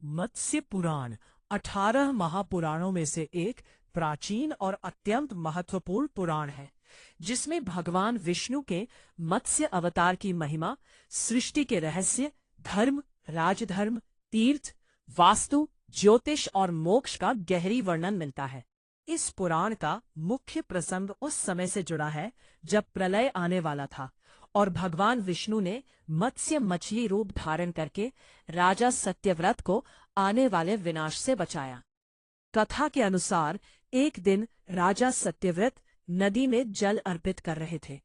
मत्स्य पुराण 18 महापुराणों में से एक प्राचीन और अत्यंत महत्वपूर्ण पुराण है, जिसमें भगवान विष्णु के मत्स्य अवतार की महिमा, सृष्टि के रहस्य, धर्म, राजधर्म, तीर्थ, वास्तु, ज्योतिष और मोक्ष का गहरी वर्णन मिलता है। इस पुराण का मुख्य प्रसंग उस समय से जुड़ा है जब प्रलय आने वाला था और भगवान विष्णु ने मत्स्य मछली रूप धारण करके राजा सत्यव्रत को आने वाले विनाश से बचाया। कथा के अनुसार एक दिन राजा सत्यव्रत नदी में जल अर्पित कर रहे थे।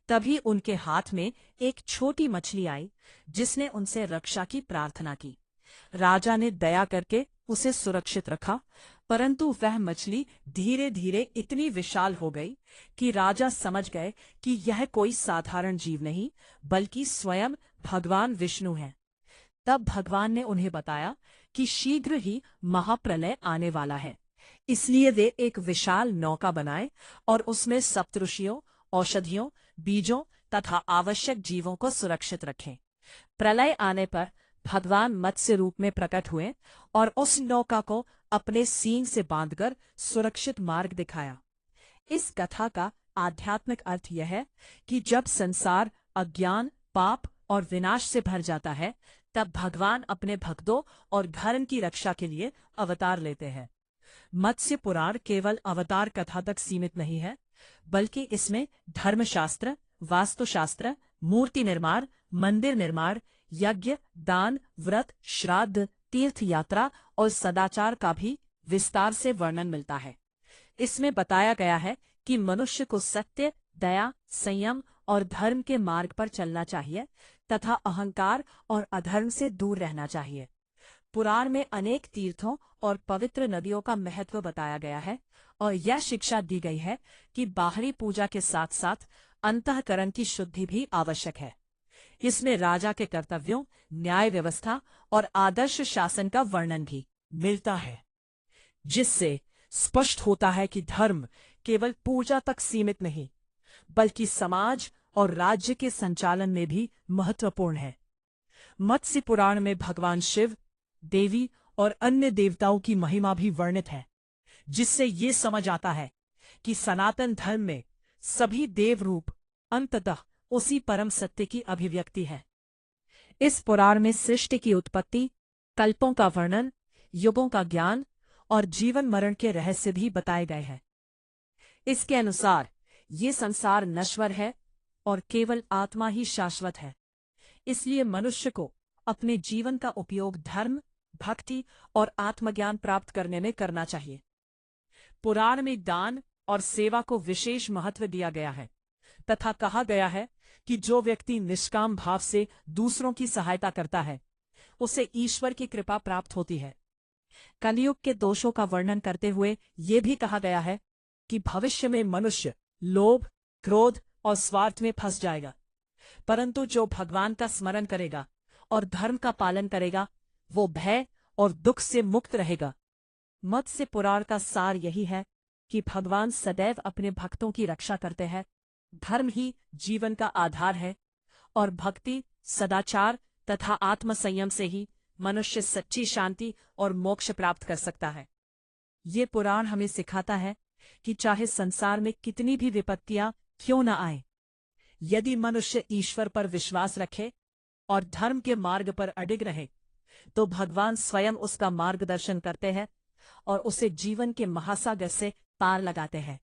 तभी उनके हाथ में एक छोटी मछली आई, जिसने उनसे रक्षा की प्रार्थना की। राजा ने दया करके उसे सुरक्षित रखा, परंतु वह मछली धीरे धीरे इतनी विशाल हो गई कि राजा समझ गए कि यह कोई साधारण जीव नहीं, बल्कि स्वयं भगवान विष्णु हैं। तब भगवान ने उन्हें बताया कि शीघ्र ही महाप्रलय आने वाला है, इसलिए वे एक विशाल नौका बनाए और उसमें सप्तऋषियों, औषधियों, बीजों तथा आवश्यक जीवों को सुरक्षित रखें। प्रलय आने पर भगवान मत्स्य रूप में प्रकट हुए और उस नौका को अपने सींग से बांधकर सुरक्षित मार्ग दिखाया। इस कथा का आध्यात्मिक अर्थ यह है कि जब संसार अज्ञान, पाप और विनाश से भर जाता है, तब भगवान अपने भक्तों और धर्म की रक्षा के लिए अवतार लेते हैं। मत्स्य पुराण केवल अवतार कथा तक सीमित नहीं है, बल्कि इसमें धर्मशास्त्र, वास्तुशास्त्र, मूर्ति निर्माण, मंदिर निर्माण, यज्ञ, दान, व्रत, श्राद्ध, तीर्थ यात्रा और सदाचार का भी विस्तार से वर्णन मिलता है। इसमें बताया गया है कि मनुष्य को सत्य, दया, संयम और धर्म के मार्ग पर चलना चाहिए तथा अहंकार और अधर्म से दूर रहना चाहिए। पुराण में अनेक तीर्थों और पवित्र नदियों का महत्व बताया गया है और यह शिक्षा दी गई है कि बाहरी पूजा के साथ साथ अंतःकरण की शुद्धि भी आवश्यक है। इसमें राजा के कर्तव्यों, न्याय व्यवस्था और आदर्श शासन का वर्णन भी मिलता है, जिससे स्पष्ट होता है कि धर्म केवल पूजा तक सीमित नहीं, बल्कि समाज और राज्य के संचालन में भी महत्वपूर्ण है। मत्स्य पुराण में भगवान शिव, देवी और अन्य देवताओं की महिमा भी वर्णित है, जिससे ये समझ आता है कि सनातन धर्म में सभी देव रूप अंततः उसी परम सत्य की अभिव्यक्ति है। इस पुराण में सृष्टि की उत्पत्ति, कल्पों का वर्णन, युगों का ज्ञान और जीवन मरण के रहस्य भी बताए गए हैं। इसके अनुसार ये संसार नश्वर है और केवल आत्मा ही शाश्वत है। इसलिए मनुष्य को अपने जीवन का उपयोग धर्म, भक्ति और आत्मज्ञान प्राप्त करने में करना चाहिए। पुराण में दान और सेवा को विशेष महत्व दिया गया है तथा कहा गया है कि जो व्यक्ति निष्काम भाव से दूसरों की सहायता करता है, उसे ईश्वर की कृपा प्राप्त होती है। कलयुग के दोषों का वर्णन करते हुए ये भी कहा गया है कि भविष्य में मनुष्य लोभ, क्रोध और स्वार्थ में फंस जाएगा, परंतु जो भगवान का स्मरण करेगा और धर्म का पालन करेगा, वो भय और दुख से मुक्त रहेगा। मत्स्य पुराण का सार यही है कि भगवान सदैव अपने भक्तों की रक्षा करते हैं। धर्म ही जीवन का आधार है और भक्ति, सदाचार तथा आत्मसंयम से ही मनुष्य सच्ची शांति और मोक्ष प्राप्त कर सकता है। ये पुराण हमें सिखाता है कि चाहे संसार में कितनी भी विपत्तियां क्यों न आए, यदि मनुष्य ईश्वर पर विश्वास रखे और धर्म के मार्ग पर अडिग रहे, तो भगवान स्वयं उसका मार्गदर्शन करते हैं और उसे जीवन के महासागर से पार लगाते हैं।